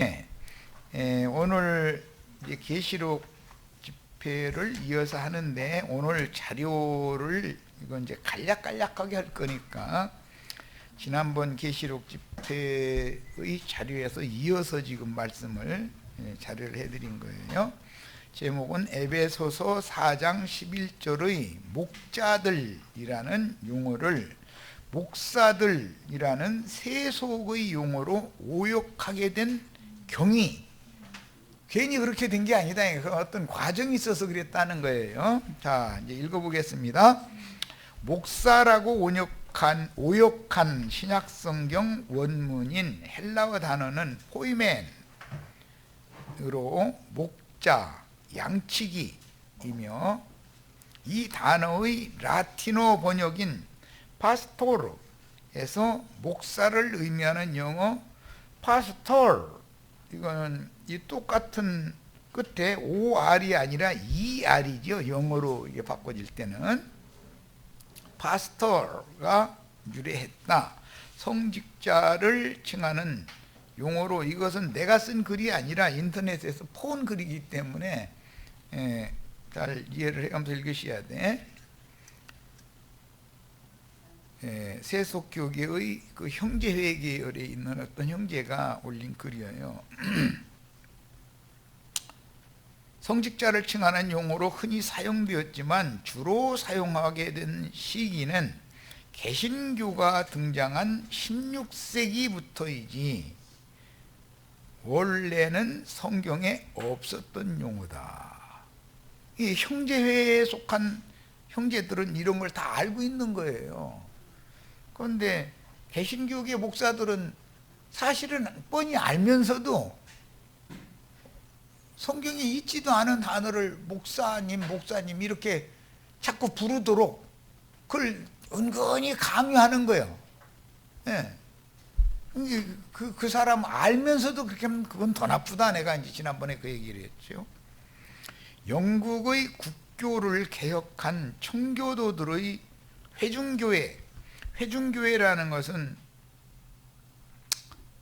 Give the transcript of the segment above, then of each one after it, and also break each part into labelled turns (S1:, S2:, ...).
S1: 예, 오늘 이제 계시록 집회를 이어서 하는데 오늘 자료를 이건 이제 간략간략하게 할 거니까 지난번 계시록 집회의 자료에서 이어서 지금 말씀을 자료를 해드린 거예요. 제목은 에베소서 4장 11절의 목자들이라는 용어를 목사들이라는 세속의 용어로 오역하게 된 경위, 괜히 그렇게 된 게 아니다. 어떤 과정이 있어서 그랬다는 거예요. 자, 이제 읽어보겠습니다. 목사라고 오역한 신약성경 원문인 헬라어 단어는 포이멘으로 목자, 양치기이며 이 단어의 라틴어 번역인 파스토르에서 목사를 의미하는 영어 파스토르, 이거는 이 똑같은 끝에 OR이 아니라 ER이죠. 영어로 이게 바꿔질 때는 파스토가 유래했다. 성직자를 칭하는 용어로, 이것은 내가 쓴 글이 아니라 인터넷에서 폰 글이기 때문에 잘 이해를 해가면서 읽으셔야 돼. 세속교계의 그 형제회 계열에 있는 어떤 형제가 올린 글이에요. 성직자를 칭하는 용어로 흔히 사용되었지만 주로 사용하게 된 시기는 개신교가 등장한 16세기부터이지 원래는 성경에 없었던 용어다. 이 형제회에 속한 형제들은 이런 걸 다 알고 있는 거예요. 그런데 개신교계 목사들은 사실은 뻔히 알면서도 성경에 있지도 않은 단어를 목사님 이렇게 자꾸 부르도록 그걸 은근히 강요하는 거예요. 예. 그 사람 알면서도 그렇게 하면 그건 더 나쁘다. 내가 이제 지난번에 그 얘기를 했죠. 영국의 국교를 개혁한 청교도들의 회중교회라는 것은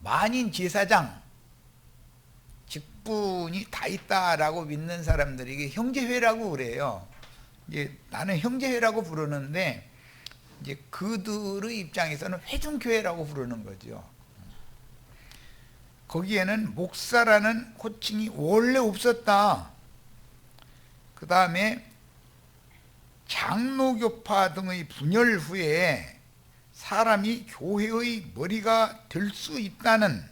S1: 만인 제사장 직분이 다 있다라고 믿는 사람들에게 형제회라고 그래요. 이제 나는 형제회라고 부르는데 이제 그들의 입장에서는 회중교회라고 부르는 거죠. 거기에는 목사라는 호칭이 원래 없었다. 그 다음에 장로교파 등의 분열 후에 사람이 교회의 머리가 될 수 있다는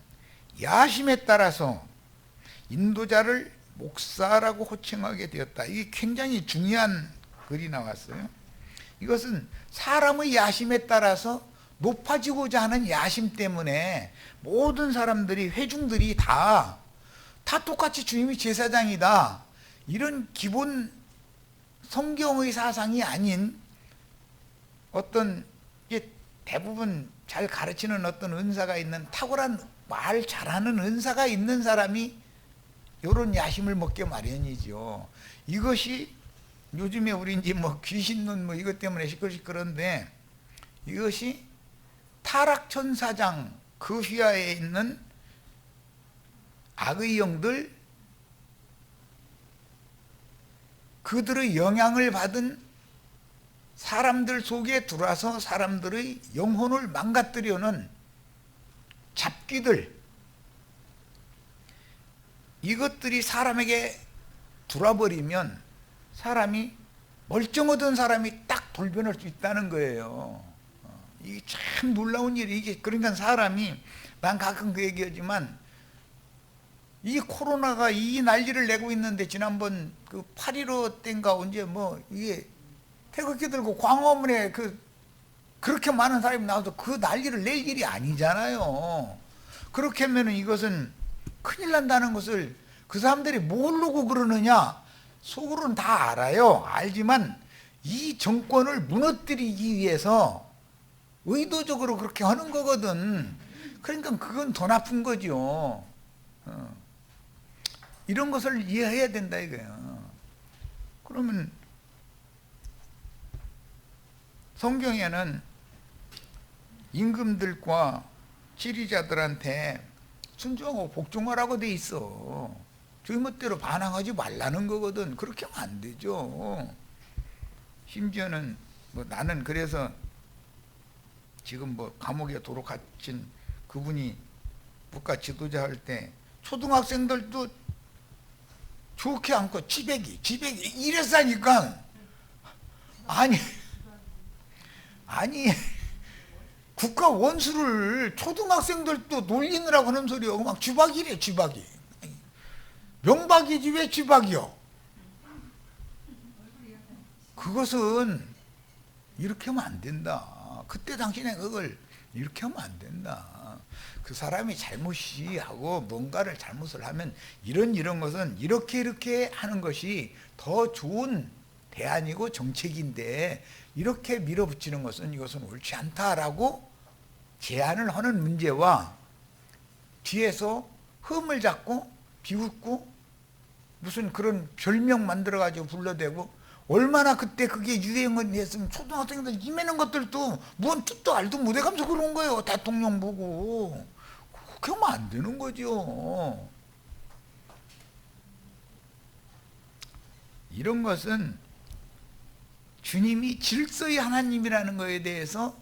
S1: 야심에 따라서 인도자를 목사라고 호칭하게 되었다. 이게 굉장히 중요한 글이 나왔어요. 이것은 사람의 야심에 따라서 높아지고자 하는 야심 때문에 모든 사람들이, 회중들이 다 똑같이 주님이 제사장이다, 이런 기본 성경의 사상이 아닌 어떤 대부분 잘 가르치는 어떤 은사가 있는, 탁월한 말 잘하는 은사가 있는 사람이 이런 야심을 먹게 마련이죠. 이것이 요즘에 우리 이제 뭐 귀신론 뭐 이것 때문에 시끌시끌한데, 이것이 타락천사장 그 휘하에 있는 악의 영들, 그들의 영향을 받은 사람들 속에 들어와서 사람들의 영혼을 망가뜨려는 잡귀들, 이것들이 사람에게 들어와버리면 사람이 멀쩡하던 사람이 딱 돌변할 수 있다는 거예요. 이게 참 놀라운 일이, 이게 그러니까 사람이, 난 가끔 그 얘기하지만 이 코로나가 이 난리를 내고 있는데, 지난번 그 8.15 때인가 언제 뭐 이게 태극기 들고 광화문에 그렇게 많은 사람이 나와서 그 난리를 낼 일이 아니잖아요. 그렇게 하면은 이것은 큰일 난다는 것을 그 사람들이 모르고 그러느냐? 속으로는 다 알아요. 알지만 이 정권을 무너뜨리기 위해서 의도적으로 그렇게 하는 거거든. 그러니까 그건 더 나쁜 거죠. 이런 것을 이해해야 된다 이거예요. 그러면 성경에는 임금들과 지리자들한테 순종하고 복종하라고 돼 있어. 저희 멋대로 반항하지 말라는 거거든. 그렇게 하면 안 되죠. 심지어는 뭐 나는 그래서 지금 뭐 감옥에 도로 갇힌 그분이 국가 지도자 할 때 초등학생들도 좋게 않고 지배기 이랬으니까 아니 국가 원수를 초등학생들도 놀리느라고 하는 소리요. 막 쥐박이래 쥐박이. 명박이지 왜 쥐박이요? 그것은 이렇게 하면 안 된다. 그때 당신의 그걸 이렇게 하면 안 된다. 그 사람이 잘못이 하고 뭔가를 잘못을 하면 이런 것은 이렇게 하는 것이 더 좋은 대안이고 정책인데 이렇게 밀어붙이는 것은 이것은 옳지 않다라고 제안을 하는 문제와 뒤에서 흠을 잡고 비웃고 무슨 그런 별명 만들어가지고 불러대고 얼마나 그때 그게 유행을 했으면 초등학생들 이매는 것들도 뭔 뜻도 알도 못해가면서 그런 거예요. 대통령 보고. 그렇게 하면 안 되는 거죠. 이런 것은 주님이 질서의 하나님이라는 것에 대해서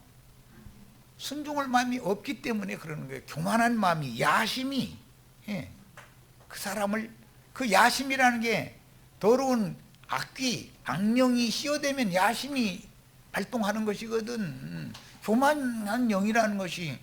S1: 순종할 마음이 없기 때문에 그러는 거예요. 교만한 마음이, 야심이, 그 사람을, 그 야심이라는 게 더러운 악귀, 악령이 씌어대면 야심이 발동하는 것이거든. 교만한 영이라는 것이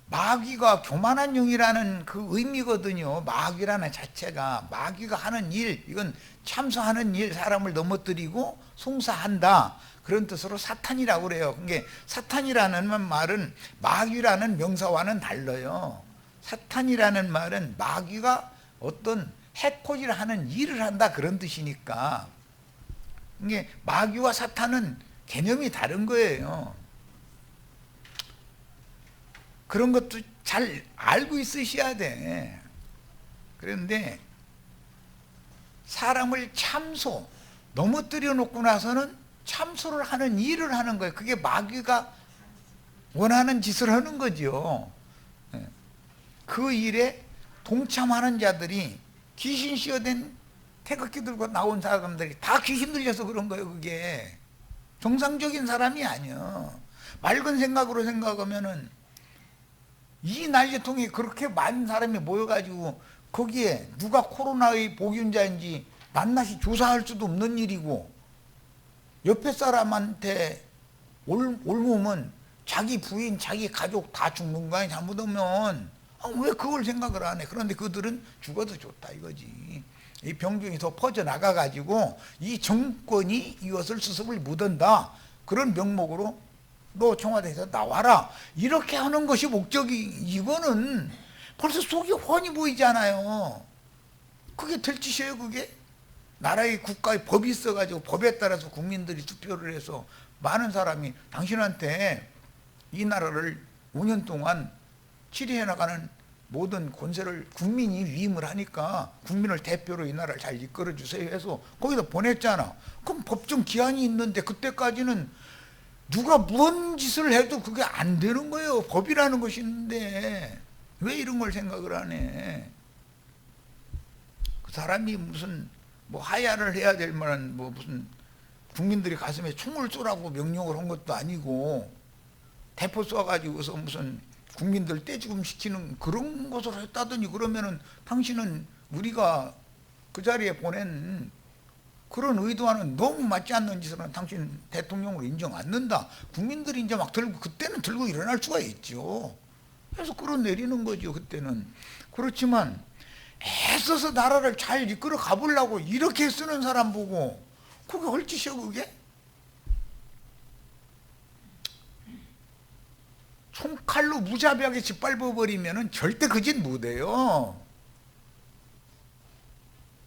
S1: 마귀가 교만한 영이라는 그 의미거든요. 마귀라는 자체가 마귀가 하는 일, 이건 참소하는 일, 사람을 넘어뜨리고 송사한다 그런 뜻으로 사탄이라고 그래요. 그게 사탄이라는 말은 마귀라는 명사와는 달라요. 사탄이라는 말은 마귀가 어떤 해코지를 하는 일을 한다 그런 뜻이니까 이게 마귀와 사탄은 개념이 다른 거예요. 그런 것도 잘 알고 있으셔야 돼. 그런데 사람을 참소, 넘어뜨려 놓고 나서는 참소를 하는 일을 하는 거예요. 그게 마귀가 원하는 짓을 하는 거죠. 그 일에 동참하는 자들이 귀신 씌어된 태극기 들고 나온 사람들이 다 귀신 들려서 그런 거예요. 그게 정상적인 사람이 아니야. 맑은 생각으로 생각하면은 이 난리통에 그렇게 많은 사람이 모여가지고 거기에 누가 코로나의 보균자인지 낱낱이 조사할 수도 없는 일이고 옆에 사람한테 옮으면 자기 부인, 자기 가족 다 죽는 거 아니야. 잘못하면 왜 그걸 생각을 안 해. 그런데 그들은 죽어도 좋다 이거지. 이 병균이 더 퍼져나가가지고 이 정권이 이것을 수습을 못한다 그런 명목으로 너 청와대에서 나와라 이렇게 하는 것이 목적이. 이거는 벌써 속이 훤히 보이잖아요. 그게 될 짓이에요. 그게 나라의 국가의 법이 있어가지고 법에 따라서 국민들이 투표를 해서 많은 사람이 당신한테 이 나라를 5년 동안 치리해 나가는 모든 권세를 국민이 위임을 하니까 국민을 대표로 이 나라를 잘 이끌어 주세요 해서 거기다 보냈잖아. 그럼 법정 기한이 있는데 그때까지는 누가 무슨 짓을 해도 그게 안 되는 거예요. 법이라는 것이 있는데 왜 이런 걸 생각을 안 해. 그 사람이 무슨 뭐 하야를 해야 될 만한 뭐 무슨 국민들이 가슴에 총을 쏘라고 명령을 한 것도 아니고 대포 쏴가지고서 무슨 국민들 떼죽음 시키는 그런 것을 했다더니 그러면은 당신은 우리가 그 자리에 보낸 그런 의도와는 너무 맞지 않는 짓을 한 당신 대통령으로 인정 않는다. 국민들이 이제 막 들고 그때는 들고 일어날 수가 있죠. 그래서 끌어내리는 거죠. 그때는. 그렇지만 애써서 나라를 잘 이끌어 가보려고 이렇게 쓰는 사람 보고 그게 헐짓이요 그게? 총칼로 무자비하게 짓밟아버리면 절대 그 짓 못해요.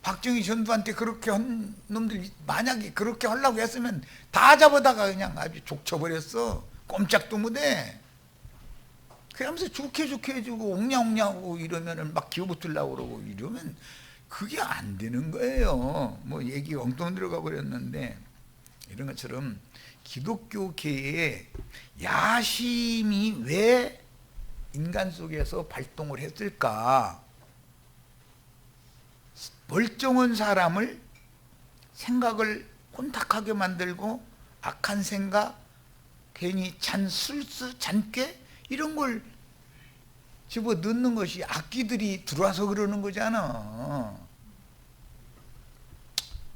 S1: 박정희 전두한테 그렇게 한 놈들 만약에 그렇게 하려고 했으면 다 잡아다가 그냥 아주 족쳐버렸어. 꼼짝도 못해. 그러면서 좋게 해주고 옹냐옹냐하고 이러면은 막 기어붙으려고 그러고 이러면 그게 안 되는 거예요. 뭐 얘기 엉뚱 들어가 버렸는데 이런 것처럼 기독교계에 야심이 왜 인간 속에서 발동을 했을까? 멀쩡한 사람을 생각을 혼탁하게 만들고 악한 생각, 괜히 술수, 잔꾀 이런 걸 집어넣는 것이 악기들이 들어와서 그러는 거잖아.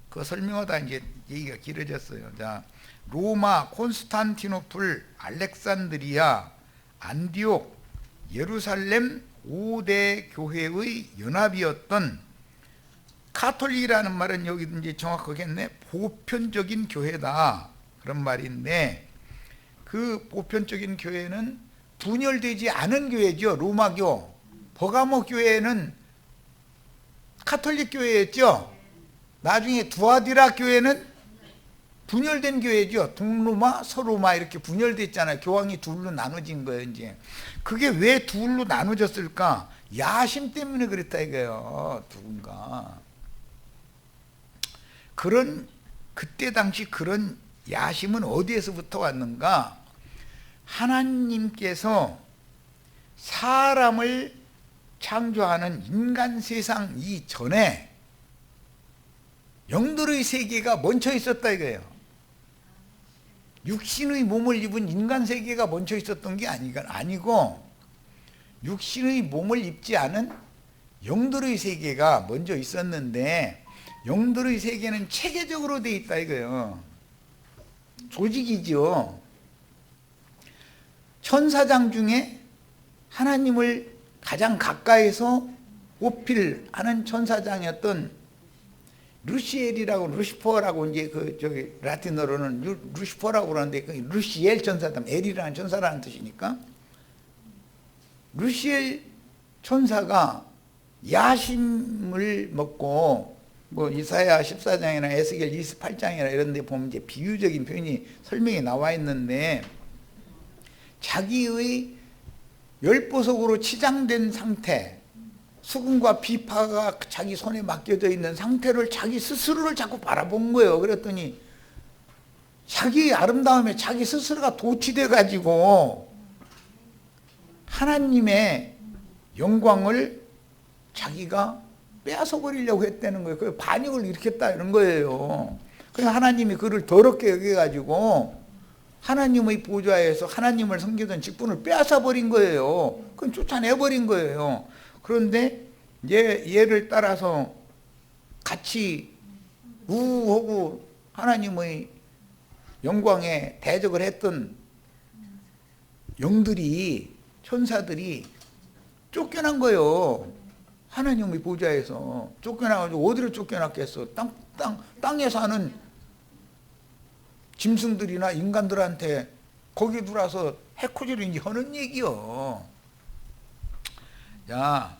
S1: 그거 설명하다 이제 얘기가 길어졌어요. 자, 로마, 콘스탄티노플, 알렉산드리아, 안디옥, 예루살렘 5대 교회의 연합이었던, 카톨릭이라는 말은 여기 이제 정확하겠네, 보편적인 교회다 그런 말인데, 그 보편적인 교회는 분열되지 않은 교회죠. 로마교. 버가모 교회는 카톨릭 교회였죠. 나중에 두아디라 교회는 분열된 교회죠. 동로마, 서로마 이렇게 분열됐잖아요. 교황이 둘로 나눠진 거예요. 이제 그게 왜 둘로 나눠졌을까? 야심 때문에 그랬다 이거예요. 누군가 그때 당시 그런 야심은 어디에서부터 왔는가? 하나님께서 사람을 창조하는 인간 세상 이전에 영들의 세계가 먼저 있었다 이거예요. 육신의 몸을 입은 인간 세계가 먼저 있었던 게 아니고, 육신의 몸을 입지 않은 영들의 세계가 먼저 있었는데, 영들의 세계는 체계적으로 돼 있다 이거예요. 조직이죠. 천사장 중에 하나님을 가장 가까이서 오필하는 천사장이었던 루시엘이라고, 루시퍼라고 이제 저기 라틴어로는 루시퍼라고 그러는데, 그 루시엘 천사다. 엘이라는 천사라는 뜻이니까. 루시엘 천사가 야심을 먹고, 뭐 이사야 14장이나 에스겔 28장이나 이런 데 보면 이제 비유적인 표현이 설명이 나와 있는데, 자기의 열보석으로 치장된 상태, 수금과 비파가 자기 손에 맡겨져 있는 상태를 자기 스스로를 자꾸 바라본 거예요. 그랬더니 자기의 아름다움에 자기 스스로가 도취돼 가지고 하나님의 영광을 자기가 빼앗아 버리려고 했다는 거예요. 그 반역을 일으켰다 이런 거예요. 그래서 하나님이 그를 더럽게 여겨가지고 하나님의 보좌에서 하나님을 섬기던 직분을 빼앗아 버린 거예요. 그건 쫓아내 버린 거예요. 그런데 얘를 따라서 같이 우하고 하나님의 영광에 대적을 했던 영들이, 천사들이 쫓겨난 거예요. 하나님의 보좌에서 쫓겨나가지고 어디로 쫓겨났겠어? 땅에 사는 짐승들이나 인간들한테 거기 들어와서 해코지를 하는 얘기요. 자,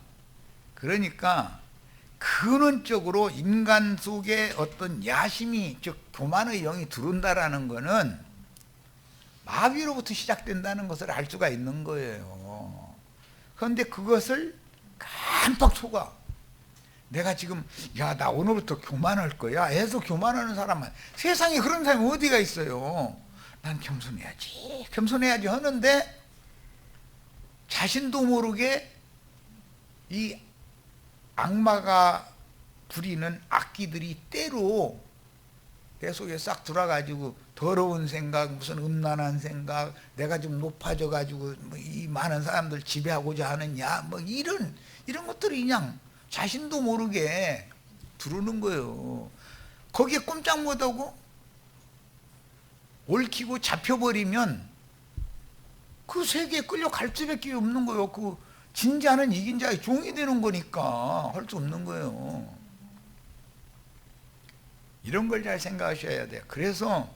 S1: 그러니까 근원적으로 인간 속에 어떤 야심이, 즉 교만의 영이 들어온다라는 것은 마귀로부터 시작된다는 것을 알 수가 있는 거예요. 그런데 그것을 깜빡 속아. 내가 지금 나 오늘부터 교만할 거야 해서 교만하는 사람은, 세상에 그런 사람이 어디가 있어요. 난 겸손해야지 하는데 자신도 모르게 이 악마가 부리는 악기들이 때로 내 속에 싹 들어가지고 더러운 생각, 무슨 음란한 생각, 내가 좀 높아져 가지고 이 많은 사람들 지배하고자 하느냐, 뭐 이런 것들이 그냥 자신도 모르게 들어오는 거예요. 거기에 꼼짝 못하고 얽히고 잡혀버리면 그 세계에 끌려갈 수밖에 없는 거예요. 그 진자는 이긴 자의 종이 되는 거니까 할 수 없는 거예요. 이런 걸 잘 생각하셔야 돼요. 그래서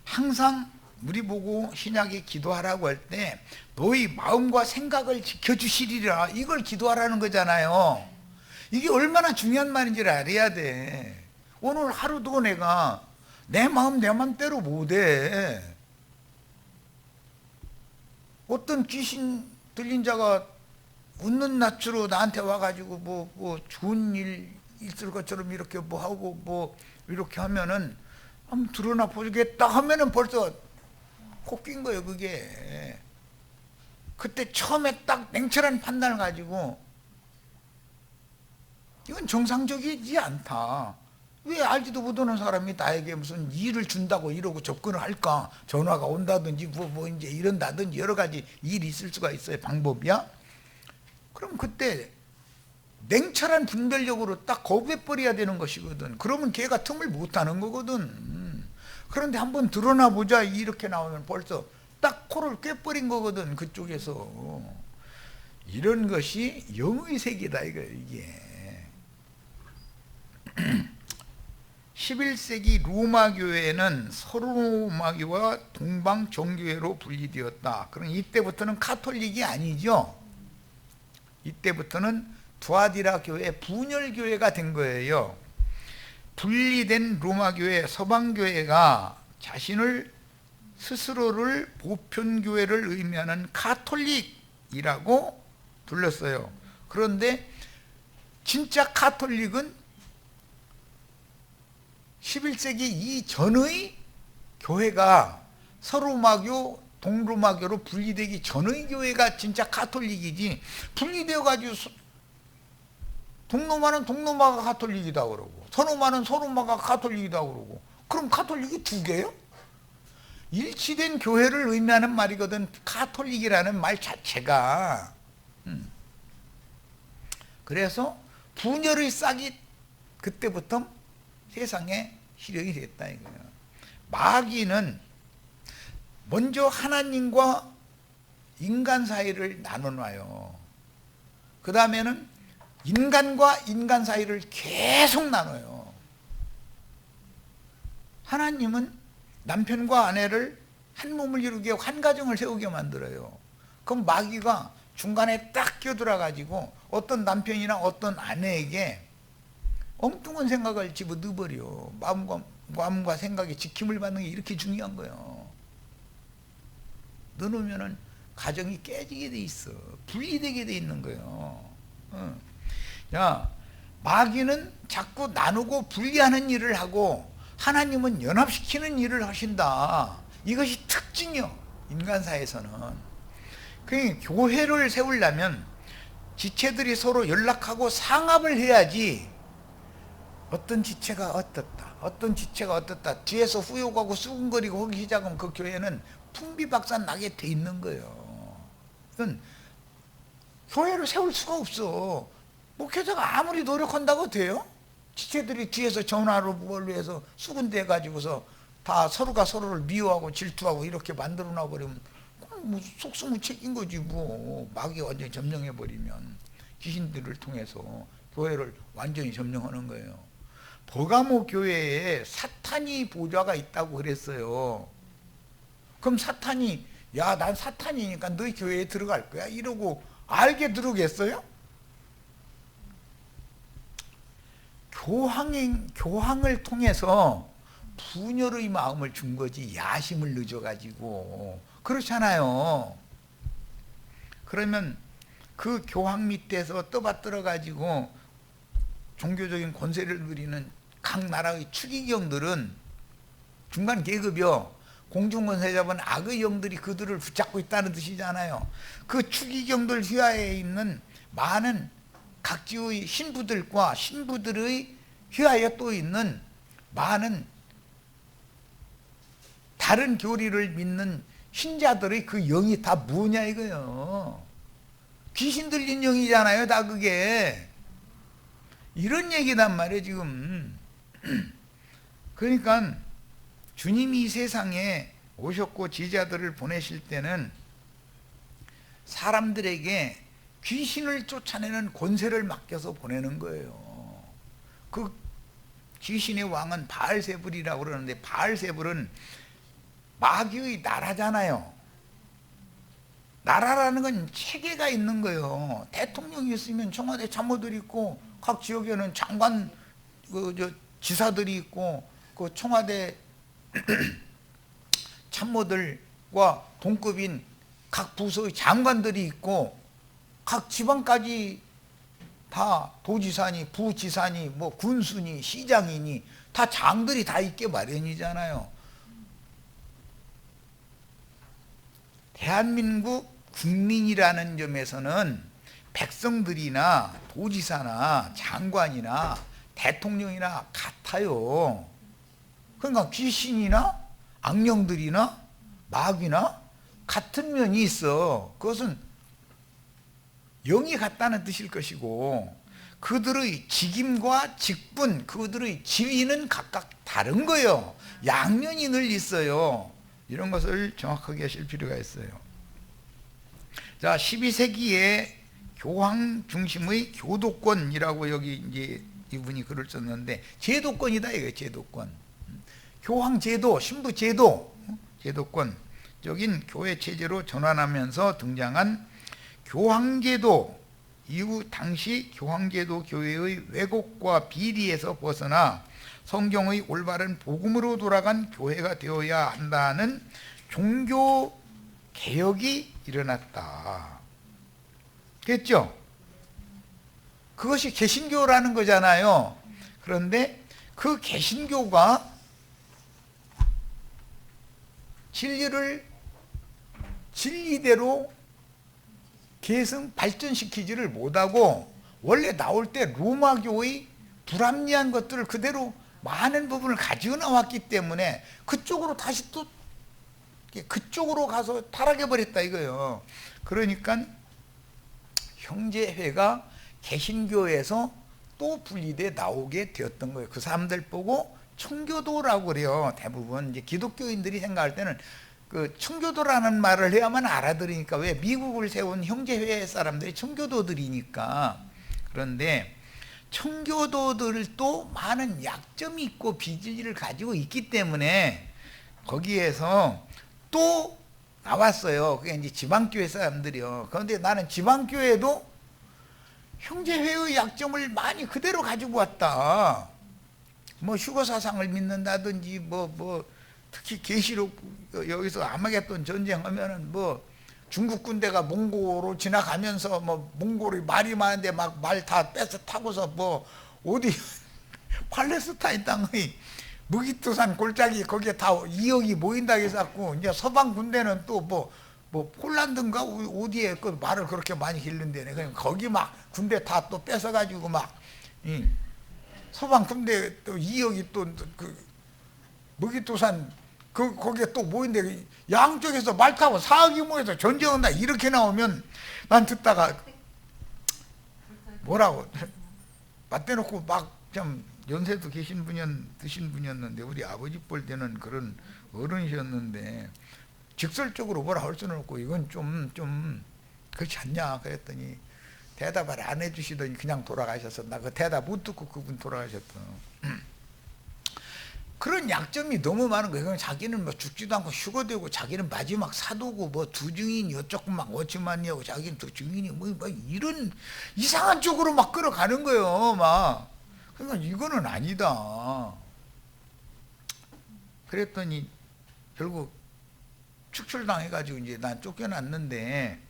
S1: 항상 우리 보고 신약에 기도하라고 할 때 너희 마음과 생각을 지켜주시리라, 이걸 기도하라는 거잖아요. 이게 얼마나 중요한 말인지를 알아야 돼. 오늘 하루도 내가 내 마음 내 맘대로 못해. 어떤 귀신 들린 자가 웃는 낯으로 나한테 와가지고 뭐 좋은 일 있을 것처럼 이렇게 뭐 하고 뭐 이렇게 하면은 한번 드러나 보겠다 하면은 벌써 코 낀 거예요. 그게 그때 처음에 딱 냉철한 판단을 가지고 이건 정상적이지 않다. 왜 알지도 못하는 사람이 나에게 무슨 일을 준다고 이러고 접근을 할까? 전화가 온다든지 뭐 이제 이런다든지 여러 가지 일이 있을 수가 있어요. 방법이야. 그럼 그때 냉철한 분별력으로 딱 거부해버려야 되는 것이거든. 그러면 걔가 틈을 못하는 거거든. 그런데 한번 드러나 보자 이렇게 나오면 벌써 딱 코를 꿰버린 거거든. 그쪽에서. 이런 것이 영의 세계다 이게. 11세기 로마 교회는 서로마교와 동방 정교회로 분리되었다. 그럼 이때부터는 카톨릭이 아니죠. 이때부터는 두아디라 교회, 분열 교회가 된 거예요. 분리된 로마 교회, 서방 교회가 자신을 스스로를 보편 교회를 의미하는 카톨릭이라고 불렀어요. 그런데 진짜 카톨릭은 11세기 이전의 교회가 서로마교, 동로마교로 분리되기 전의 교회가 진짜 카톨릭이지, 분리되어 가지고 동로마는 동로마가 카톨릭이다 그러고 서로마는 서로마가 카톨릭이다 그러고, 그럼 카톨릭이 두 개요? 일치된 교회를 의미하는 말이거든, 카톨릭이라는 말 자체가. 그래서 분열의 싹이 그때부터 세상에 실현이 됐다 이거예요. 마귀는 먼저 하나님과 인간 사이를 나눠놔요. 그 다음에는 인간과 인간 사이를 계속 나눠요. 하나님은 남편과 아내를 한 몸을 이루게 하고 한 가정을 세우게 만들어요. 그럼 마귀가 중간에 딱 끼어들어 가지고 어떤 남편이나 어떤 아내에게 엉뚱한 생각을 집어넣어버려. 마음과 생각에 지킴을 받는 게 이렇게 중요한 거예요. 넣어놓으면 가정이 깨지게 돼 있어. 분리되게 돼 있는 거예요. 야, 마귀는 자꾸 나누고 분리하는 일을 하고 하나님은 연합시키는 일을 하신다. 이것이 특징이요, 인간사에서는. 그러니까 교회를 세우려면 지체들이 서로 연락하고 상합을 해야지. 어떤 지체가 어떻다, 어떤 지체가 어떻다, 뒤에서 후욕하고 수군거리고 하기 시작하면 그 교회는 풍비박산 나게 돼 있는 거예요. 그건 교회를 세울 수가 없어. 목회자가 아무리 노력한다고 돼요? 지체들이 뒤에서 전화로 뭘로 해서 수군대 가지고서 다 서로가 서로를 미워하고 질투하고 이렇게 만들어 놔버리면 뭐 속수무책인 거지 뭐. 마귀가 완전히 점령해버리면 귀신들을 통해서 교회를 완전히 점령하는 거예요. 버가모 교회에 사탄이 보좌가 있다고 그랬어요. 그럼 사탄이, 야, 난 사탄이니까 너희 교회에 들어갈 거야 이러고 알게 들어오겠어요? 교황을 통해서 분열의 마음을 준 거지, 야심을 늦어가지고. 그렇잖아요. 그러면 그 교황 밑에서 떠받들어가지고 종교적인 권세를 누리는 각 나라의 추기경들은 중간 계급이요. 공중권세 잡은 악의 영들이 그들을 붙잡고 있다는 뜻이잖아요. 그 추기경들 휘하에 있는 많은 각지의 신부들과 신부들의 휘하에 또 있는 많은 다른 교리를 믿는 신자들의 그 영이 다 뭐냐 이거요. 귀신 들린 영이잖아요, 다 그게. 이런 얘기단 말이에요, 지금. 그러니까 주님이 이 세상에 오셨고 제자들을 보내실 때는 사람들에게 귀신을 쫓아내는 권세를 맡겨서 보내는 거예요. 그 귀신의 왕은 바알세불이라고 그러는데, 바알세불은 마귀의 나라잖아요. 나라라는 건 체계가 있는 거예요. 대통령이 있으면 청와대 참모들이 있고, 각 지역에는 장관, 지사들이 있고, 그 청와대 참모들과 동급인 각 부서의 장관들이 있고, 각 지방까지 다 도지사니 부지사니 뭐 군수니 시장이니 다 장들이 다 있게 마련이잖아요. 대한민국 국민이라는 점에서는 백성들이나 도지사나 장관이나 대통령이나 같아요. 그러니까 귀신이나 악령들이나 마귀나 같은 면이 있어. 그것은 영이 같다는 뜻일 것이고, 그들의 직임과 직분, 그들의 지위는 각각 다른 거예요. 양면이 늘 있어요. 이런 것을 정확하게 하실 필요가 있어요. 자, 12세기에 교황 중심의 교도권이라고 여기 이제 이분이 글을 썼는데, 제도권이다 이거예요. 제도권. 교황 제도, 신부 제도, 제도권적인 교회 체제로 전환하면서 등장한 교황제도 이후 당시 교황제도 교회의 왜곡과 비리에서 벗어나 성경의 올바른 복음으로 돌아간 교회가 되어야 한다는 종교 개혁이 일어났다. 그랬죠? 그것이 개신교라는 거잖아요. 그런데 그 개신교가 진리를 진리대로 계승 발전시키지를 못하고, 원래 나올 때 로마교의 불합리한 것들을 그대로 많은 부분을 가지고 나왔기 때문에 그쪽으로 다시 또 그쪽으로 가서 타락해 버렸다 이거예요. 그러니까 형제회가 개신교에서 또 분리돼 나오게 되었던 거예요. 그 사람들 보고 청교도라고 그래요. 대부분 이제 기독교인들이 생각할 때는 그 청교도라는 말을 해야만 알아들으니까, 왜 미국을 세운 형제회 사람들이 청교도들이니까. 그런데 청교도들도 많은 약점이 있고 비질을 가지고 있기 때문에 거기에서 또 나왔어요. 그게 이제 지방교회 사람들이요. 그런데 나는 지방교회도 형제회의 약점을 많이 그대로 가지고 왔다. 뭐 휴거사상을 믿는다든지 특히 계시록 여기서 아마겟돈 전쟁하면은 뭐 중국 군대가 몽고로 지나가면서 뭐 몽골이 말이 많은데 막 말 다 뺏어 타고서 뭐 어디 팔레스타인 땅의 무기토산 골짜기 거기에 다 2억이 모인다 해서 이제 서방 군대는 또 뭐 폴란드인가 어디에 그 말을 그렇게 많이 길른대네. 그냥 거기 막 군대 다 또 뺏어가지고 막 서방 군대 또 2억이 또 그 무기토산 거기에 또 모인데 양쪽에서 말 타고 4억이 모여서 전쟁한다 이렇게 나오면 난 듣다가 뭐라고 맞대놓고 막 좀 연세도 드신 분이었는데 우리 아버지 볼 때는 그런 어른이셨는데 직설적으로 뭐라 할 수는 없고 이건 좀 그렇지 않냐 그랬더니 대답을 안 해주시더니 그냥 돌아가셨어. 나 그 대답 못 듣고 그분 돌아가셨어. 그런 약점이 너무 많은 거예요. 그냥 자기는 뭐 죽지도 않고 휴거되고, 자기는 마지막 사도고, 뭐 두 증인이 어쩌고 막 어찌만이하고, 자기는 두 증인이 뭐 이런 이상한 쪽으로 막 끌어가는 거예요. 막. 그러니까 이거는 아니다. 그랬더니 결국 축출당해가지고 이제 난 쫓겨났는데,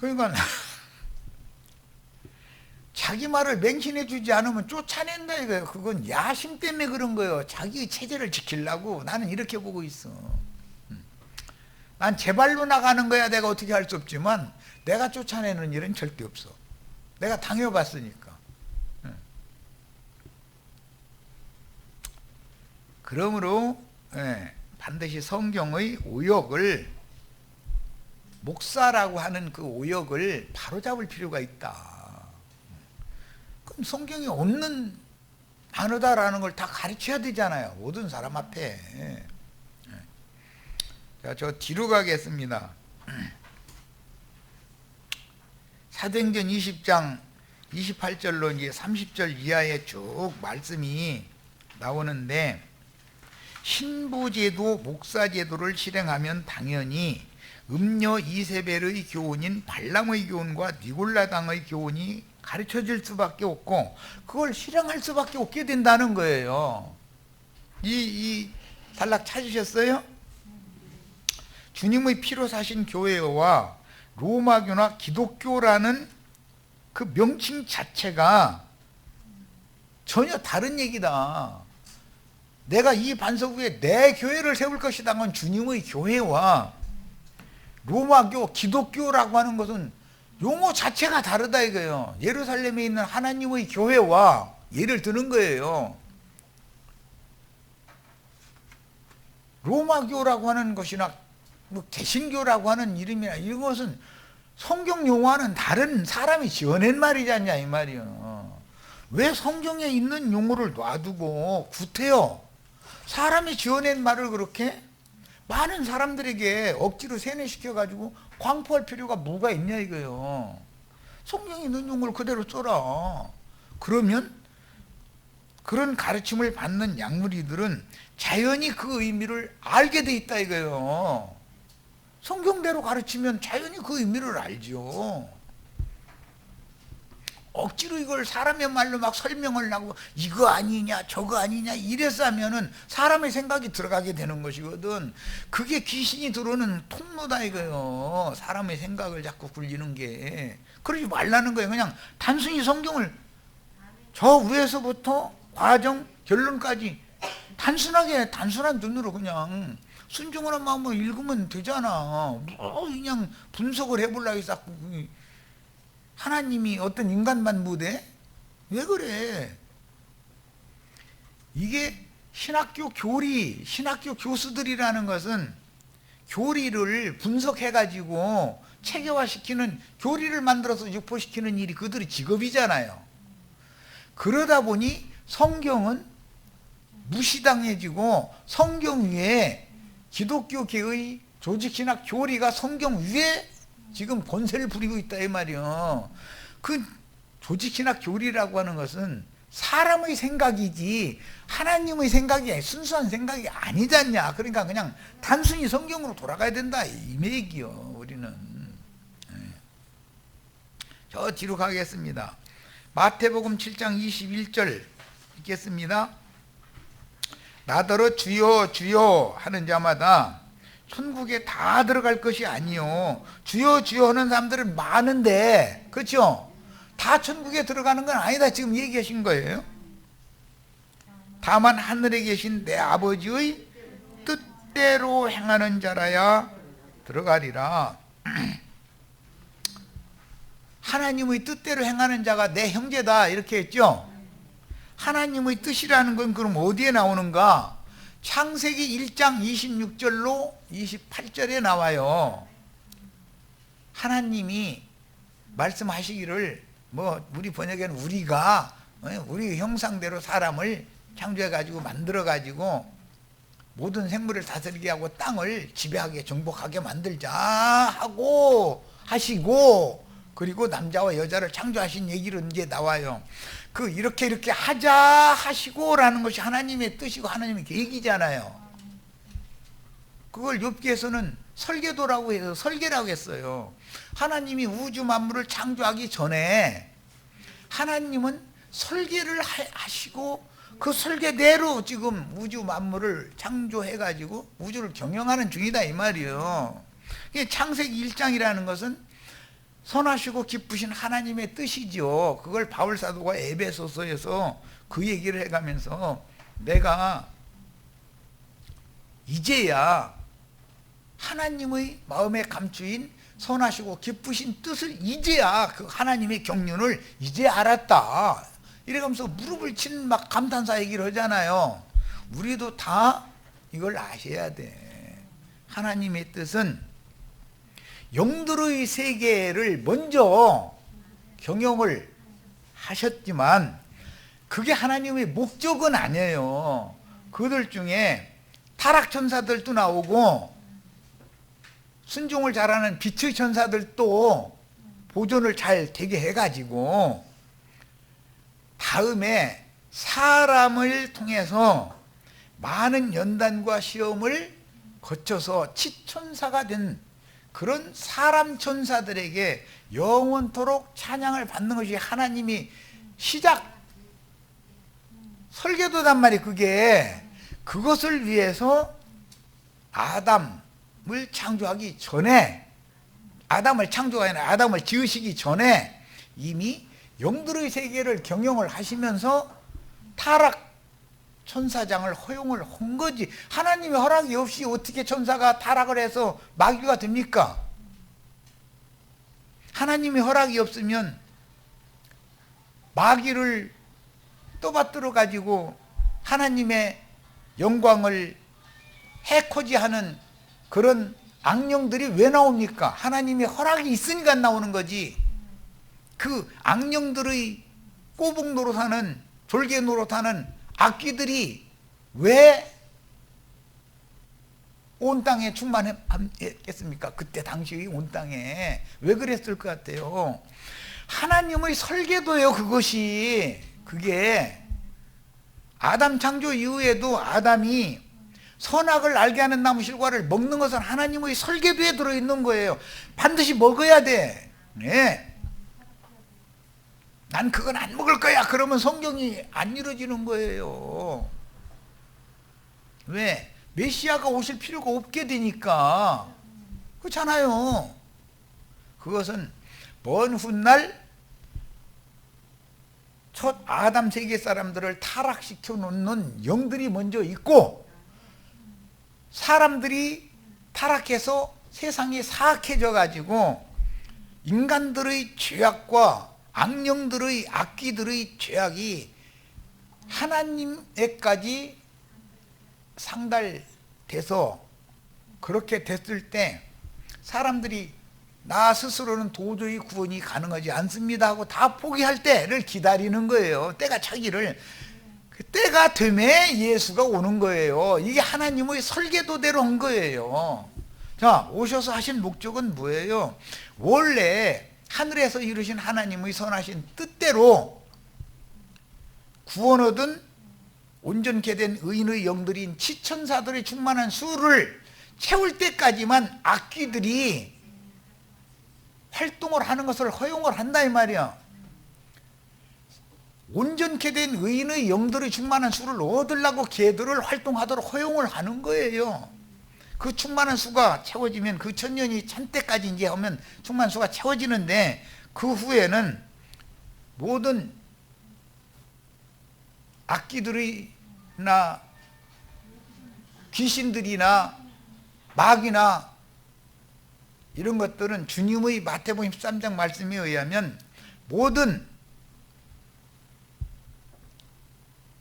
S1: 그러니까 자기 말을 맹신해 주지 않으면 쫓아낸다 이거예요. 그건 야심 때문에 그런 거예요. 자기의 체제를 지키려고. 나는 이렇게 보고 있어. 난 제 발로 나가는 거야. 내가 어떻게 할 수 없지만 내가 쫓아내는 일은 절대 없어. 내가 당해봤으니까. 그러므로 반드시 성경의 오역을, 목사라고 하는 그 오역을 바로잡을 필요가 있다. 그럼 성경이 없는 단어다라는 걸 다 가르쳐야 되잖아요. 모든 사람 앞에. 자, 저 뒤로 가겠습니다. 사도행전 20장 28절로 이제 30절 이하에 쭉 말씀이 나오는데, 신부제도, 목사제도를 실행하면 당연히 음녀 이세벨의 교훈인 발람의 교훈과 니골라당의 교훈이 가르쳐질 수밖에 없고, 그걸 실행할 수밖에 없게 된다는 거예요. 이 단락 찾으셨어요? 주님의 피로 사신 교회와 로마교나 기독교라는 그 명칭 자체가 전혀 다른 얘기다. 내가 이 반석 위에 내 교회를 세울 것이다. 건 주님의 교회와 로마교, 기독교라고 하는 것은 용어 자체가 다르다 이거예요. 예루살렘에 있는 하나님의 교회와 예를 드는 거예요. 로마교라고 하는 것이나 뭐 개신교라고 하는 이름이나 이런 것은 성경 용어와는 다른 사람이 지어낸 말이지 않냐 이 말이에요. 왜 성경에 있는 용어를 놔두고 구태여 사람이 지어낸 말을 그렇게 많은 사람들에게 억지로 세뇌시켜가지고 광포할 필요가 뭐가 있냐 이거예요. 성경에 있는 용어를 그대로 써라. 그러면 그런 가르침을 받는 양무리들은 자연히 그 의미를 알게 돼 있다 이거예요. 성경대로 가르치면 자연히 그 의미를 알죠. 억지로 이걸 사람의 말로 막 설명을 하고 이거 아니냐 저거 아니냐 이래서 하면은 사람의 생각이 들어가게 되는 것이거든. 그게 귀신이 들어오는 통로다 이거예요. 사람의 생각을 자꾸 굴리는 게. 그러지 말라는 거예요. 그냥 단순히 성경을 저 위에서부터 과정 결론까지 단순한 눈으로 그냥 순종하는 마음으로 읽으면 되잖아. 뭐 그냥 분석을 해보려고 해서 하나님이 어떤 인간만 못해? 왜 그래? 이게 신학교 교수들이라는 것은 교리를 분석해가지고 체계화시키는, 교리를 만들어서 유포시키는 일이 그들의 직업이잖아요. 그러다 보니 성경은 무시당해지고 성경 위에 기독교계의 조직신학 교리가 성경 위에 지금 권세를 부리고 있다 이 말이요. 그 조직신학 교리라고 하는 것은 사람의 생각이지 하나님의 생각이 순수한 생각이 아니잖냐. 그러니까 그냥 단순히 성경으로 돌아가야 된다 이 얘기요. 우리는 저 뒤로 가겠습니다. 마태복음 7장 21절 읽겠습니다. 나더러 주여 주여 하는 자마다 천국에 다 들어갈 것이 아니요. 주여 주여 하는 사람들은 많은데, 그렇죠? 다 천국에 들어가는 건 아니다 지금 얘기하신 거예요. 다만 하늘에 계신 내 아버지의 뜻대로 행하는 자라야 들어가리라. 하나님의 뜻대로 행하는 자가 내 형제다 이렇게 했죠. 하나님의 뜻이라는 건 그럼 어디에 나오는가? 창세기 1장 26절로 28절에 나와요. 하나님이 말씀하시기를 뭐 우리 번역에는 우리가 우리 형상대로 사람을 창조해가지고 만들어가지고 모든 생물을 다스리게 하고 땅을 지배하게 정복하게 만들자 하고 하시고, 그리고 남자와 여자를 창조하신 얘기로 이제 나와요. 그 이렇게 하자 하시고라는 것이 하나님의 뜻이고 하나님의 계획이잖아요. 그걸 욥기에서는 설계도라고 해서 설계라고 했어요. 하나님이 우주 만물을 창조하기 전에 하나님은 설계를 하시고 그 설계대로 지금 우주 만물을 창조해가지고 우주를 경영하는 중이다 이 말이에요. 창세기 1장이라는 것은 선하시고 기쁘신 하나님의 뜻이죠. 그걸 바울 사도가 에베소서에서 그 얘기를 해가면서 내가 이제야 하나님의 마음에 감추인 선하시고 기쁘신 뜻을 이제야 그 하나님의 경륜을 이제 알았다 이래가면서 무릎을 치는 막 감탄사 얘기를 하잖아요. 우리도 다 이걸 아셔야 돼. 하나님의 뜻은 영들의 세계를 먼저 경영을 하셨지만 그게 하나님의 목적은 아니에요. 그들 중에 타락천사들도 나오고 순종을 잘하는 빛의 천사들도 보존을 잘 되게 해가지고 다음에 사람을 통해서 많은 연단과 시험을 거쳐서 치천사가 된 그런 사람 천사들에게 영원토록 찬양을 받는 것이 하나님이 시작 설계도단 말이 그게. 그것을 위해서 아담을 창조하기 전에, 아담을 창조하기 아니라 아담을 지으시기 전에 이미 영들의 세계를 경영을 하시면서 타락 천사장을 허용을 한 거지. 하나님의 허락이 없이 어떻게 천사가 타락을 해서 마귀가 됩니까? 하나님의 허락이 없으면 마귀를 떠받들어 가지고 하나님의 영광을 해코지하는 그런 악령들이 왜 나옵니까? 하나님의 허락이 있으니까 나오는 거지. 그 악령들의 꼬북 노릇하는, 졸개 노릇하는 악귀들이 왜 온 땅에 충만했겠습니까? 그때 당시 온 땅에 왜 그랬을 것 같아요? 하나님의 설계도예요. 그게 아담 창조 이후에도 아담이 선악을 알게 하는 나무 실과를 먹는 것은 하나님의 설계도에 들어있는 거예요. 반드시 먹어야 돼. 네. 난 그건 안 먹을 거야. 그러면 성경이 안 이루어지는 거예요. 왜? 메시아가 오실 필요가 없게 되니까. 그렇잖아요. 그것은 먼 훗날 첫 아담 세계 사람들을 타락시켜 놓는 영들이 먼저 있고, 사람들이 타락해서 세상이 사악해져 가지고 인간들의 죄악과 악령들의 악귀들의 죄악이 하나님에까지 상달돼서, 그렇게 됐을 때 사람들이 나 스스로는 도저히 구원이 가능하지 않습니다 하고 다 포기할 때를 기다리는 거예요. 때가 차기를. 그 때가 되면 예수가 오는 거예요. 이게 하나님의 설계도대로 한 거예요. 자, 오셔서 하신 목적은 뭐예요? 원래 하늘에서 이루신 하나님의 선하신 뜻대로 구원 얻은 온전케 된 의인의 영들인 치천사들의 충만한 수를 채울 때까지만 악귀들이 활동을 하는 것을 허용을 한다 이 말이야. 온전케 된 의인의 영들의 충만한 수를 얻으려고 걔들을 활동하도록 허용을 하는 거예요. 그 충만한 수가 채워지면, 그 천년이 찬 때까지 이제 하면 충만한 수가 채워지는데, 그 후에는 모든 악기들이나 귀신들이나 마귀나 이런 것들은 주님의 마태복음 13장 말씀에 의하면 모든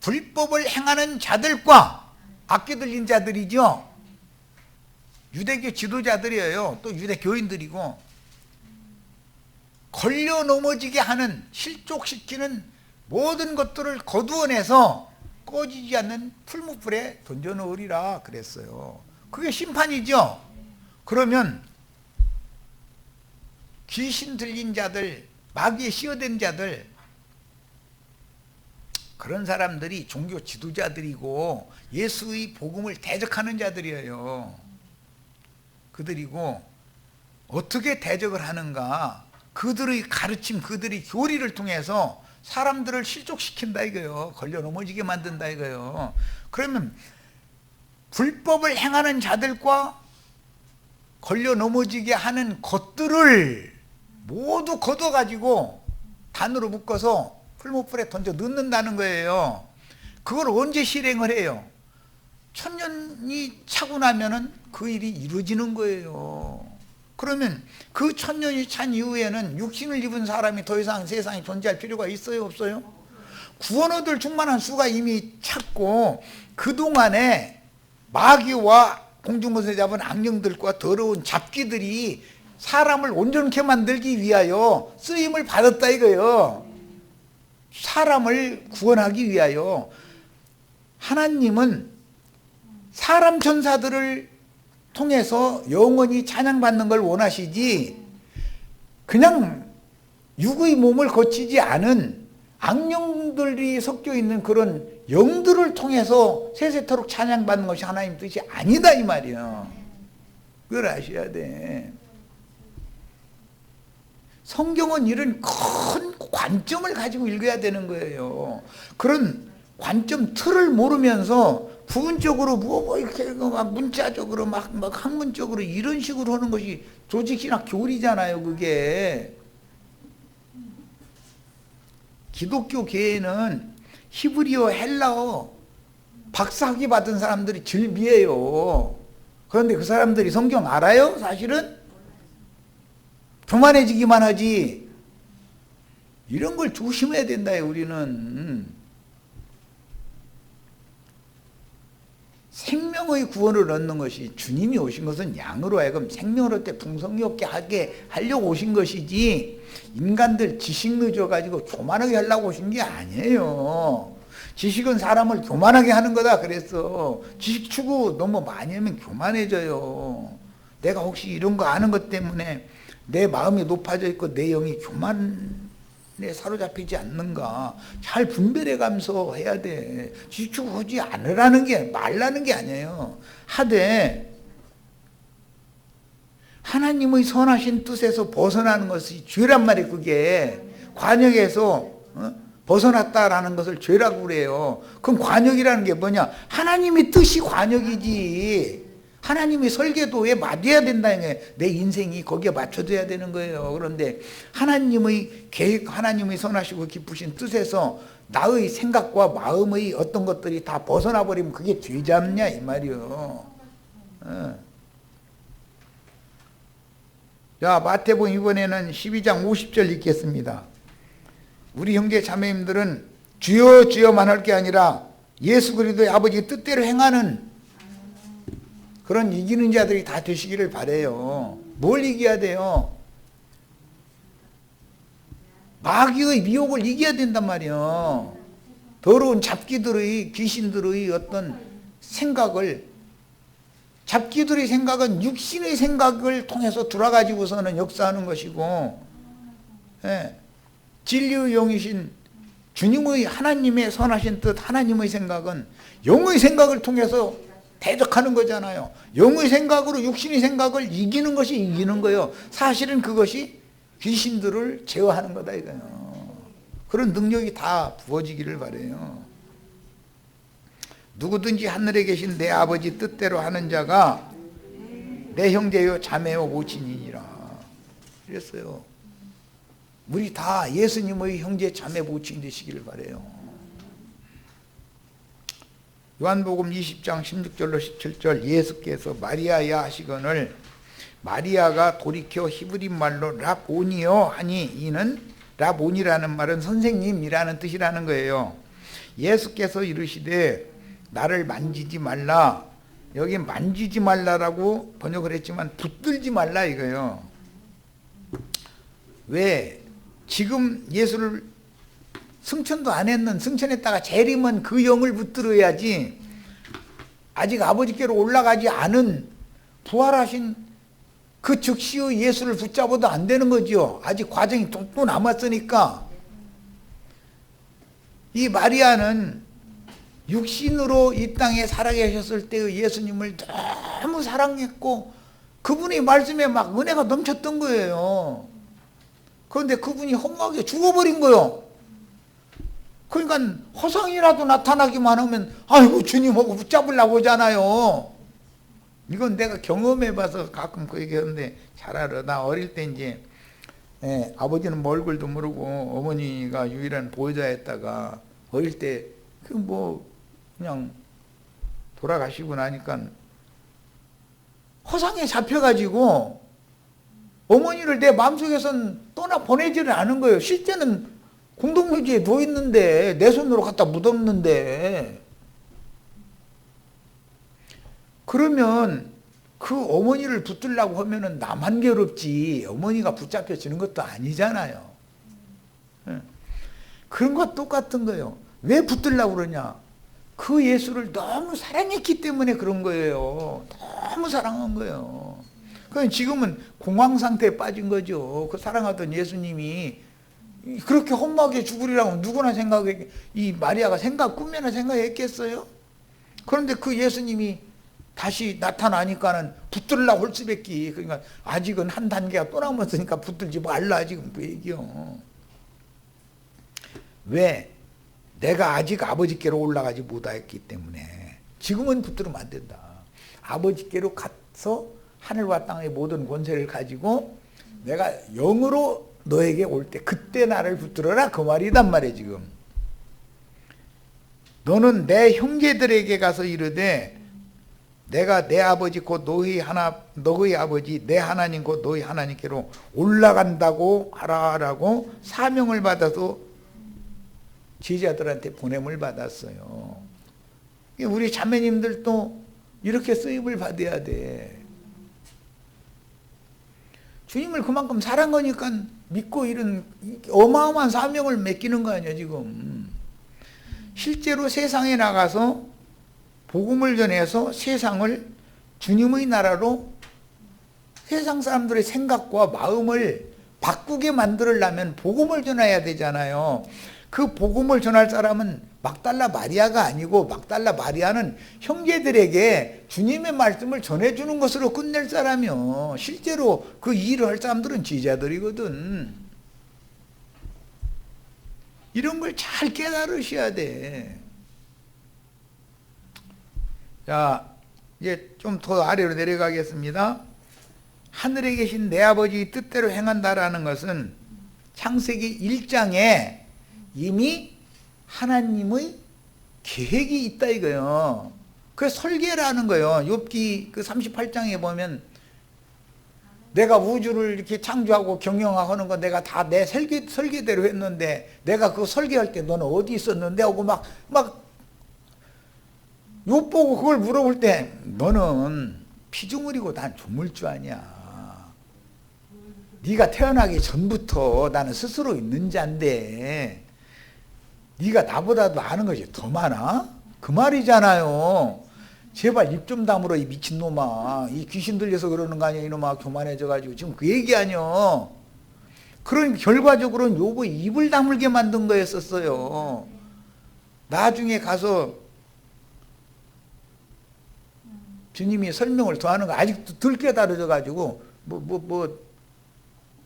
S1: 불법을 행하는 자들과, 악기 들린 자들이죠. 유대교 지도자들이에요. 또 유대교인들이고, 걸려 넘어지게 하는, 실족시키는 모든 것들을 거두어내서 꺼지지 않는 풀무불에 던져놓으리라 그랬어요. 그게 심판이죠. 그러면 귀신 들린 자들, 마귀에 씌어된 자들, 그런 사람들이 종교 지도자들이고 예수의 복음을 대적하는 자들이에요. 그들이고, 어떻게 대적을 하는가? 그들의 가르침, 그들의 교리를 통해서 사람들을 실족시킨다 이거요. 걸려 넘어지게 만든다 이거요. 그러면 불법을 행하는 자들과 걸려 넘어지게 하는 것들을 모두 걷어가지고 단으로 묶어서 풀무불에 던져 넣는다는 거예요. 그걸 언제 실행을 해요? 천년이 차고 나면은 그 일이 이루어지는 거예요. 그러면 그 천년이 찬 이후에는 육신을 입은 사람이 더 이상 세상에 존재할 필요가 있어요, 없어요? 구원 얻을 충만한 수가 이미 찼고, 그동안에 마귀와 공중권세 잡은 악령들과 더러운 잡귀들이 사람을 온전케 만들기 위하여 쓰임을 받았다 이거예요. 사람을 구원하기 위하여. 하나님은 사람 천사들을 통해서 영원히 찬양받는 걸 원하시지, 그냥 육의 몸을 거치지 않은 악령들이 섞여 있는 그런 영들을 통해서 세세토록 찬양받는 것이 하나님 뜻이 아니다 이 말이에요. 그걸 아셔야 돼. 성경은 이런 큰 관점을 가지고 읽어야 되는 거예요. 그런 관점 틀을 모르면서 부분적으로 뭐 이렇게 막 문자적으로 막 학문적으로 이런 식으로 하는 것이 조직이나 교리잖아요. 그게 기독교 계에는 히브리어, 헬라어 박사학위 받은 사람들이 즐비해요. 그런데 그 사람들이 성경 알아요? 사실은 교만해지기만 하지. 이런 걸 조심해야 된다요. 우리는 생명의 구원을 얻는 것이, 주님이 오신 것은 양으로 하여금 생명을 얻되 풍성하게 하게 하려고 오신 것이지, 인간들 지식 늦어가지고 교만하게 하려고 오신 게 아니에요. 지식은 사람을 교만하게 하는 거다 그랬어. 지식 추구 너무 많이 하면 교만해져요. 내가 혹시 이런 거 아는 것 때문에 내 마음이 높아져 있고 내 영이 교만에 사로잡히지 않는가, 잘 분별해 가면서 해야 돼. 지식 추구하지 않으라는 게, 말라는 게 아니에요. 하되 하나님의 선하신 뜻에서 벗어나는 것이 죄란 말이에요. 그게 관역에서 벗어났다라는 것을 죄라고 그래요. 그럼 관역이라는 게 뭐냐? 하나님의 뜻이 관역이지. 하나님의 설계도에 맞춰야 된다는 거예요. 내 인생이 거기에 맞춰져야 되는 거예요. 그런데 하나님의 계획, 하나님의 선하시고 기쁘신 뜻에서 나의 생각과 마음의 어떤 것들이 다 벗어나 버리면 그게 죄 잡냐 이 말이요. 자, 마태복음 이번에는 12장 50절 읽겠습니다. 우리 형제 자매님들은 주여 주여만 할 게 아니라 예수 그리스도의 아버지 뜻대로 행하는 그런 이기는 자들이 다 되시기를 바라요. 뭘 이겨야 돼요? 마귀의 미혹을 이겨야 된단 말이에요. 더러운 잡기들의, 귀신들의 어떤 생각을, 잡기들의 생각은 육신의 생각을 통해서 들어가지고서는 역사하는 것이고, 진리의 영이신 주님의, 하나님의 선하신 뜻, 하나님의 생각은 영의 생각을 통해서 대적하는 거잖아요. 영의 생각으로 육신의 생각을 이기는 것이 이기는 거예요. 사실은 그것이 귀신들을 제어하는 거다 이거예요. 그런 능력이 다 부어지기를 바라요. 누구든지 하늘에 계신 내 아버지 뜻대로 하는 자가 내 형제요 자매요 모친이니라 그랬어요. 우리 다 예수님의 형제 자매 모친 되시기를 바라요. 요한복음 20장 16절로 17절 예수께서 마리아야 하시거늘 마리아가 돌이켜 히브리 말로 라보니요 하니 이는 라보니라는 말은 선생님이라는 뜻이라는 거예요. 예수께서 이르시되 나를 만지지 말라. 여기 만지지 말라라고 번역을 했지만 붙들지 말라 이거예요. 왜? 지금 예수를 승천도 안 했는, 승천했다가 재림은 그 영을 붙들어야지, 아직 아버지께로 올라가지 않은 부활하신 그 즉시의 예수를 붙잡아도 안 되는 거죠. 아직 과정이 또 남았으니까. 이 마리아는 육신으로 이 땅에 살아계셨을 때의 예수님을 너무 사랑했고 그분의 말씀에 막 은혜가 넘쳤던 거예요. 그런데 그분이 험하게 죽어버린 거예요. 그러니까 허상이라도 나타나기만 하면 아이고 주님하고 붙잡으려고 하잖아요. 이건 내가 경험해봐서 가끔 그 얘기하는데 잘 알아. 나 어릴 때 이제 아버지는 뭐 얼굴도 모르고 어머니가 유일한 보호자였다가 어릴 때 그 뭐 그냥 돌아가시고 나니까 허상에 잡혀가지고 어머니를 내 마음속에선 떠나 보내지를 않은 거예요. 실제는 공동묘지에 누워있는데 내 손으로 갖다 묻었는데, 그러면 그 어머니를 붙들려고 하면은 나만 괴롭지 어머니가 붙잡혀지는 것도 아니잖아요. 그런 것 똑같은 거예요. 왜 붙들려고 그러냐? 그 예수를 너무 사랑했기 때문에 그런 거예요. 너무 사랑한 거예요. 그러니까 지금은 공황 상태에 빠진 거죠. 그 사랑하던 예수님이 그렇게 험하게 죽으리라고 누구나 생각해, 이 마리아가 꿈에나 생각했겠어요? 그런데 그 예수님이 다시 나타나니까는 붙들려고 할 수밖에. 그러니까 아직은 한 단계가 또 남았으니까 붙들지 말라 지금 그 얘기요. 왜? 내가 아직 아버지께로 올라가지 못했기 때문에. 지금은 붙들면 안 된다. 아버지께로 가서 하늘과 땅의 모든 권세를 가지고 내가 영으로 너에게 올 때 그때 나를 붙들어라 그 말이단 말이야. 지금 너는 내 형제들에게 가서 이르되 내가 내 아버지 곧 너희 아버지 내 하나님 곧 너희 하나님께로 올라간다고 하라라고 사명을 받아서 제자들한테 보냄을 받았어요. 우리 자매님들도 이렇게 쓰임을 받아야 돼. 주님을 그만큼 사랑한 거니까 믿고 이런 어마어마한 사명을 맡기는 거 아니야 지금. 실제로 세상에 나가서 복음을 전해서 세상을 주님의 나라로 세상 사람들의 생각과 마음을 바꾸게 만들려면 복음을 전해야 되잖아요. 그 복음을 전할 사람은 막달라 마리아가 아니고 막달라 마리아는 형제들에게 주님의 말씀을 전해주는 것으로 끝낼 사람이요. 실제로 그 일을 할 사람들은 제자들이거든. 이런 걸 잘 깨달으셔야 돼. 자, 이제 좀 더 아래로 내려가겠습니다. 하늘에 계신 내 아버지 뜻대로 행한다라는 것은 창세기 1장에 이미 하나님의 계획이 있다 이거예요. 그래서 설계라는 거예요. 욥기 그 38장에 보면 내가 우주를 이렇게 창조하고 경영하는 거 내가 다 내 설계대로 했는데 내가 그 설계할 때 너는 어디 있었는데 하고 막 욥 보고 그걸 물어볼 때 너는 피조물이고 난 조물주 아니야. 네가 태어나기 전부터 나는 스스로 있는 자인데 네가 나보다도 아는 것이 더 많아? 그 말이잖아요. 제발 입 좀 다물어 이 미친놈아. 이 귀신 들려서 그러는 거 아니야 이놈아. 교만해져가지고 지금 그 얘기 아니야. 그러니 결과적으로는 욥의 입을 다물게 만든 거였었어요. 나중에 가서 주님이 설명을 더하는 거 아직도 덜 깨달아져가지고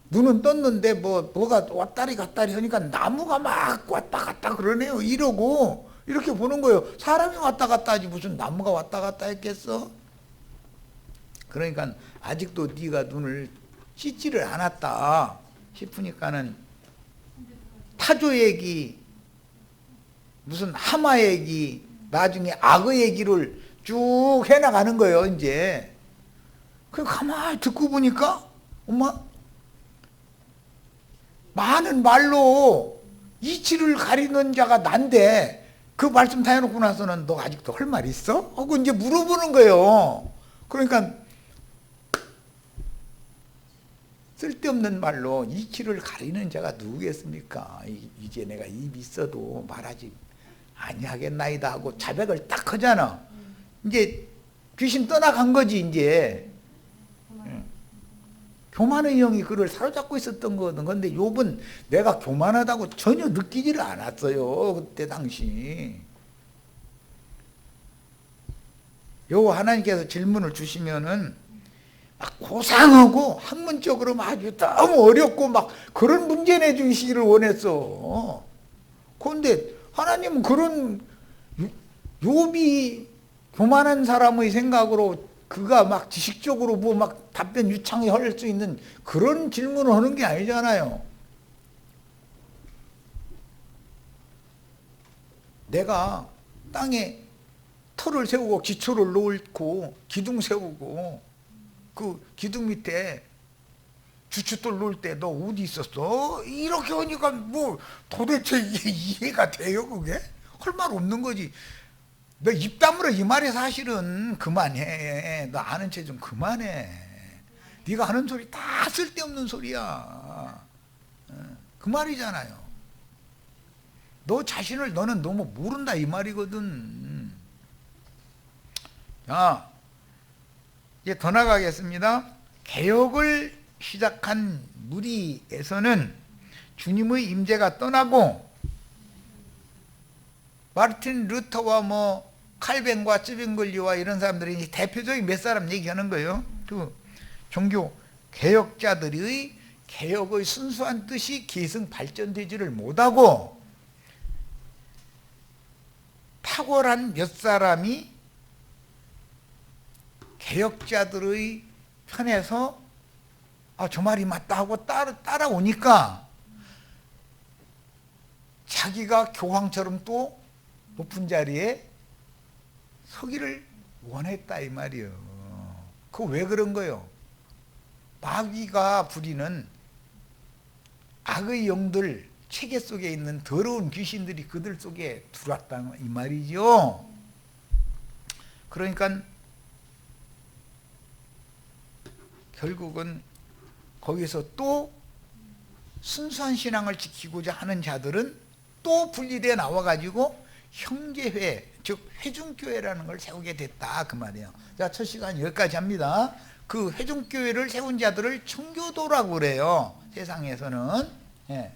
S1: 눈은 떴는데 뭐가 왔다리 갔다리 하니까 나무가 막 왔다 갔다 그러네요. 이러고 이렇게 보는 거예요. 사람이 왔다 갔다 하지 무슨 나무가 왔다 갔다 했겠어? 그러니까 아직도 네가 눈을 씻지를 않았다 싶으니까는 타조 얘기 무슨 하마 얘기 나중에 악의 얘기를 쭉 해나가는 거예요. 이제 그 가만히 듣고 보니까 엄마 많은 말로 이치를 가리는 자가 난데 그 말씀 다 해놓고 나서는 너 아직도 할 말 있어? 하고 이제 물어보는 거예요. 그러니까 쓸데없는 말로 이치를 가리는 자가 누구겠습니까? 이제 내가 입이 있어도 말하지 아니하겠나이다 하고 자백을 딱 하잖아. 이제 귀신 떠나간 거지 이제. 교만의 영이 그를 사로잡고 있었던 거거든. 근데 욥은 내가 교만하다고 전혀 느끼지를 않았어요. 그때 당시. 요 하나님께서 질문을 주시면은 막 고상하고 학문적으로 아주 너무 어렵고 막 그런 문제 내주시기를 원했어. 그런데 하나님은 그런 욥이 교만한 사람의 생각으로 그가 막 지식적으로 뭐 막 답변 유창히 할 수 있는 그런 질문을 하는 게 아니잖아요. 내가 땅에 터를 세우고 기초를 놓고 기둥 세우고 그 기둥 밑에 주춧돌 놓을 때 너 어디 있었어? 이렇게 하니까 뭐 도대체 이게 이해가 돼요 그게? 할 말 없는 거지. 너 입 다물어 이 말이 사실은 그만해. 너 아는 체 좀 그만해. 네가 하는 소리 다 쓸데없는 소리야. 그 말이잖아요. 너 자신을 너는 너무 모른다 이 말이거든. 자, 이제 더 나가겠습니다. 개혁을 시작한 무리에서는 주님의 임재가 떠나고 마르틴 루터와 뭐 칼뱅과 쯔빙글리와 이런 사람들이 대표적인 몇 사람 얘기하는 거예요. 그 종교 개혁자들의 개혁의 순수한 뜻이 계승 발전되지를 못하고 탁월한 몇 사람이 개혁자들의 편에서 저 말이 맞다 하고 따라오니까 자기가 교황처럼 또 높은 자리에 서기를 원했다 이 말이요. 그 왜 그런 거요? 마귀가 부리는 악의 영들, 체계 속에 있는 더러운 귀신들이 그들 속에 들어왔다 이 말이죠. 그러니까 결국은 거기서 또 순수한 신앙을 지키고자 하는 자들은 또 분리되어 나와가지고 형제회, 즉 회중교회라는 걸 세우게 됐다 그 말이에요. 자, 첫 시간 여기까지 합니다. 그 회중교회를 세운 자들을 청교도라고 그래요, 세상에서는. 예.